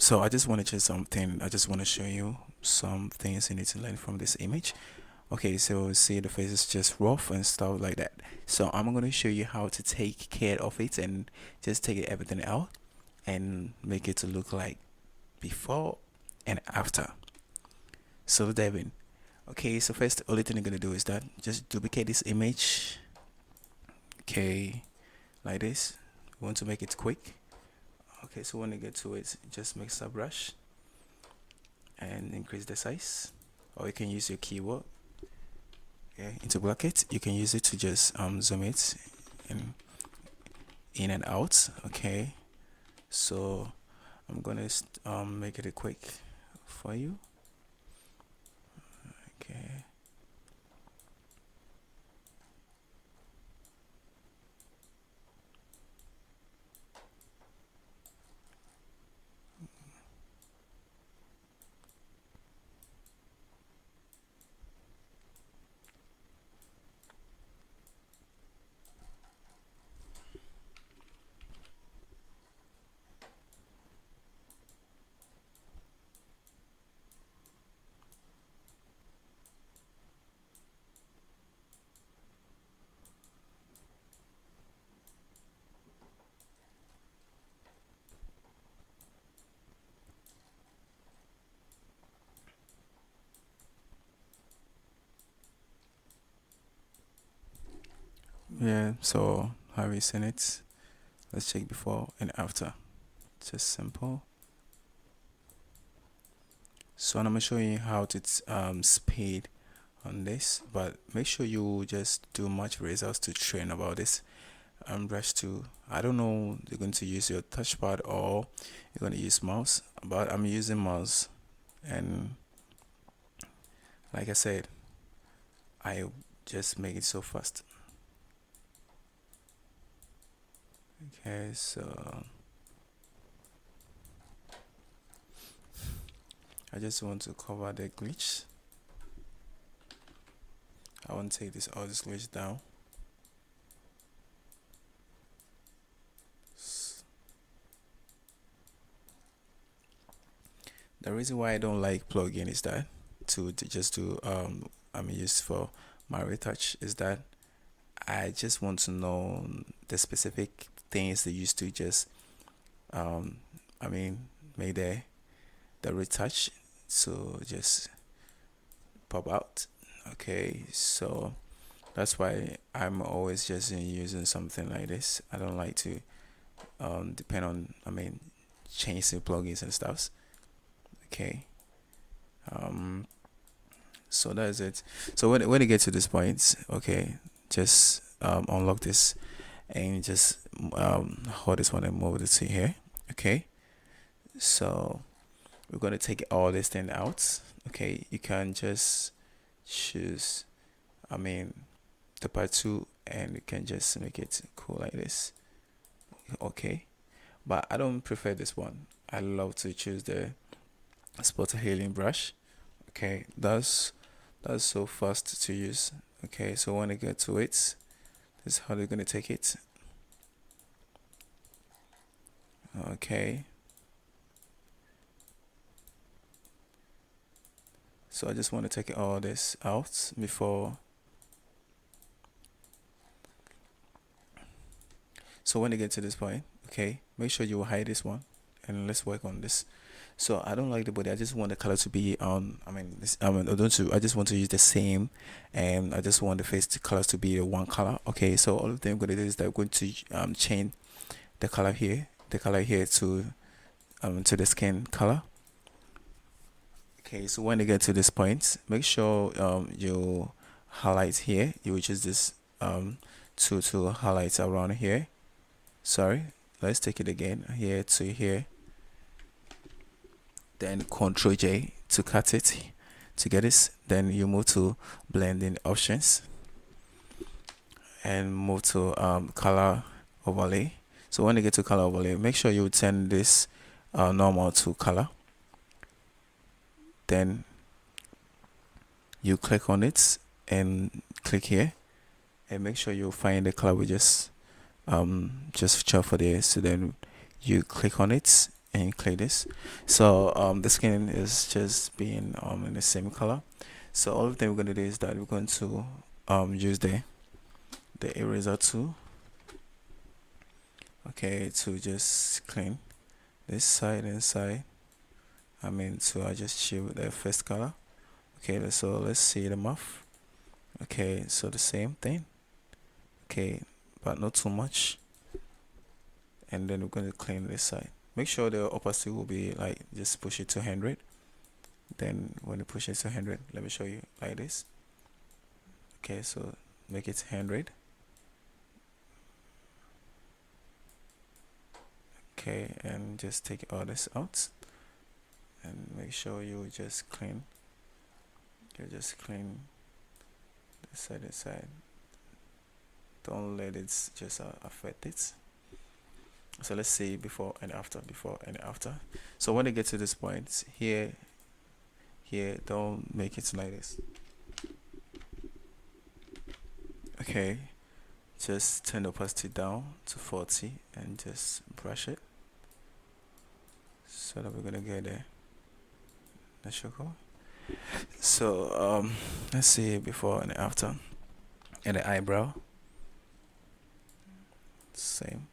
So I just want to change something. I just want to show you some things you need to learn from this image. Okay, so see the face is just rough and stuff like that. So I'm going to show you how to take care of it and just take everything out and make it to look like before and after. So dive in. Okay, so first only thing you're going to do is that just duplicate this image. Okay, like this. We want to make it quick. Okay, so when you get to it, just make a brush and increase the size, or you can use your keyboard, okay, into bracket. You can use it to just zoom it in and out. Okay, so I'm gonna make it a quick for you. Okay, yeah, so have you seen it? Let's check before and after. Just simple. So I'm gonna show you how to speed on this, but make sure you just do much results to train about this. Brush to, I don't know, you're going to use your touchpad or you're going to use mouse, but I'm using mouse. And like I said, I just make it so fast. Okay, so I just want to cover the glitch. I want to take all this glitch down. The reason why I don't like plugin is that to just do I'm used for my retouch is that I just want to know the specific things they used to just um I mean make the retouch so just pop out. Okay, so that's why I'm always just using something like this. I don't like to depend on, I mean, change the plugins and stuff. Okay, um so that's it. So when you get to this point, okay, just unlock this and just hold this one and move it to here. Okay, so we're going to take all this thing out. Okay, you can just choose, I mean, the part 2, and you can just make it cool like this. Okay, but I don't prefer this one. I love to choose the spot healing brush. Okay, that's so fast to use. Okay, so when I get to it, this is how they're gonna take it. Okay, so I just want to take all this out before. So when you get to this point, okay, make sure you hide this one, and let's work on this. So I don't like the body. I just want the color to be on. I mean, this. I mean, I don't. I just want to use the same, and I just want the face colors to be the one color. Okay, so all of them I'm gonna do is that I'm going to change the color here, to the skin color. Okay, so when you get to this point, make sure you highlight here. You will choose this to highlight around here. Sorry, let's take it again, here to here, then Ctrl J to cut it to get this. Then you move to blending options and move to color overlay. So when you get to color overlay, make sure you turn this normal to color, then you click on it and click here, and make sure you find the color we just chop for there. So then you click on it and clear this. So the skin is just being in the same color. So all the thing we're going to do is that we're going to use the eraser tool, okay, to just clean this side and side. So I just choose the first color. Okay, so let's see the mouth. Okay, so the same thing. Okay, but not too much. And then we're going to clean this side. Make sure the opacity will be like, just push it to 100. Then when you push it to 100, let me show you like this. Okay, so make it 100. Okay, and just take all this out and make sure you just clean. You just clean this side. Don't let it just affect it. So let's see before and after, before and after. So when you get to this point here, don't make it like this. Okay, just turn the opacity down to 40 and just brush it so that we're gonna get the sugar. So let's see before and after. And the eyebrow, same.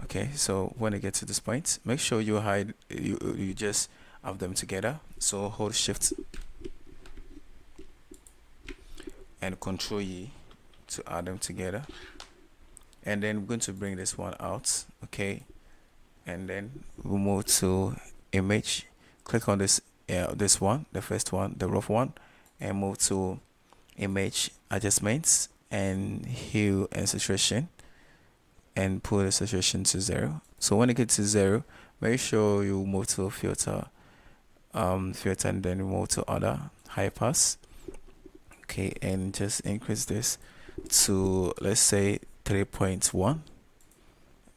Okay, so when you get to this point, make sure you hide, you just have them together. So hold shift and control E to add them together. And then we're going to bring this one out. Okay, and then we'll move to image, click on this this one, the first one, the rough one, and move to image adjustments and hue and saturation, and put the saturation to 0. So when it gets to 0, make sure you move to filter, and then move to other, high pass. Okay, and just increase this to, let's say, 3.1.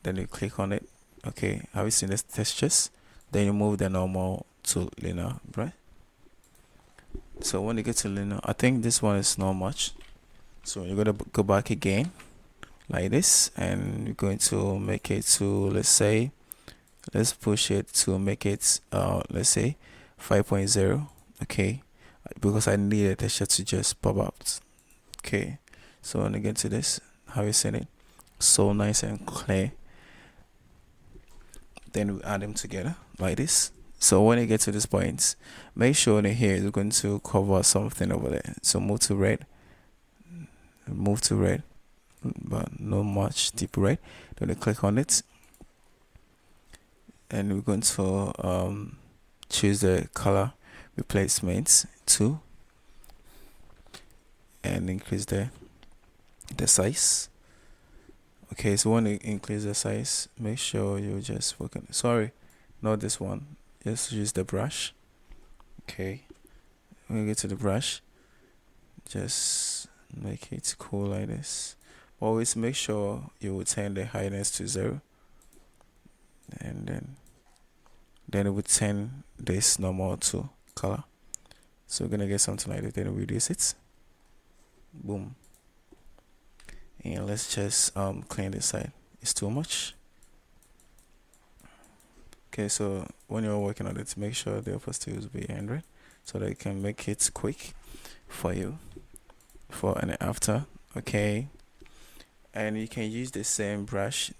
Then you click on it. Okay, have you seen the textures? Then you move the normal to linear, right? So when you get to linear, I think this one is not much, so you're gonna go back again like this, and you're going to make it to, let's push it to make it let's say 5.0. okay, because I need a texture to just pop out. Okay, so when you get to this, have you seen it? So nice and clear. Then we add them together like this. So when you get to this point, make sure that here is going to cover something over there. So move to red, but not much deep red. Then you click on it, and we're going to choose the color replacement tool and increase the size. Okay, so when you increase the size, make sure you just work on, sorry, not this one, just use the brush. Okay, when you get to the brush, just make it cool like this. Always make sure you will turn the highness to 0, and then it would turn this normal to color. So we're gonna get something like that. Then we reduce it. Boom. And let's just clean this side. It's too much. Okay, so when you're working on it, make sure the opacity will be 100 so that you can make it quick for you, before and after. Okay, and you can use the same brush.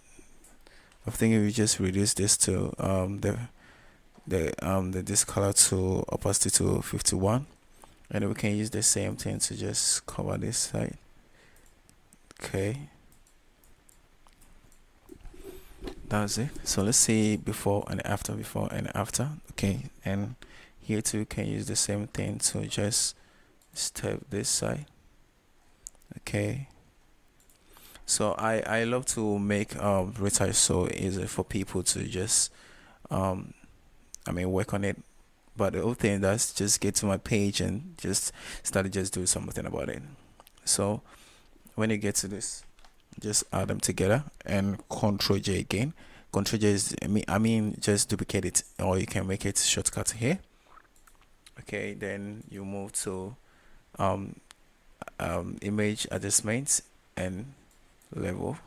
I think if you just reduce this to this color to opacity to 51, and we can use the same thing to just cover this side. Okay, that's it. So let's see before and after, before and after. Okay, and here too you can use the same thing to just step this side. Okay, so I love to make retouch so easy for people to just work on it. But the whole thing, that's just get to my page and just start just do something about it. So when you get to this, just add them together and Control J again. Control J is just duplicate it, or you can make it shortcut here. Okay, then you move to image adjustments and level.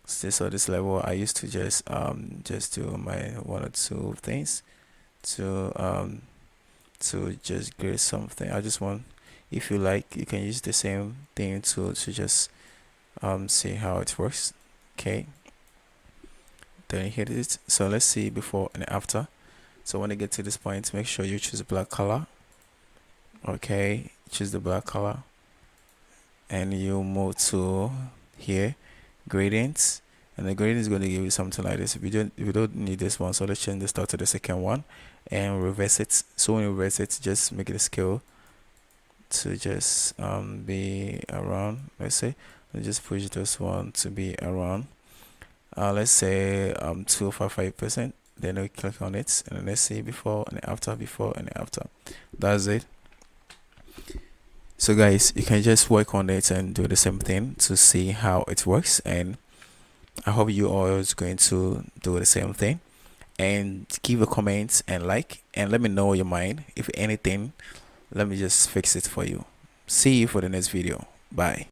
So this level I used to just do my one or two things to just grade something. I just want, if you like, you can use the same thing to just see how it works. Okay, then you hit it. So let's see before and after. So when you get to this point, make sure you choose a black color. Okay, choose the black color and you move to here, gradients, and the gradient is going to give you something like this. If you don't need this one, so let's change the start to the second one and reverse it. So when you reverse it, just make it a scale to just be around, let's say, let's just push this one to be around let's say 255%. Then we click on it and let's see before and after, before and after. That's it. So guys, you can just work on it and do the same thing to see how it works, and I hope you all is going to do the same thing. And give a comment and like, and let me know your mind. If anything, let me just fix it for you. See you for the next video. Bye.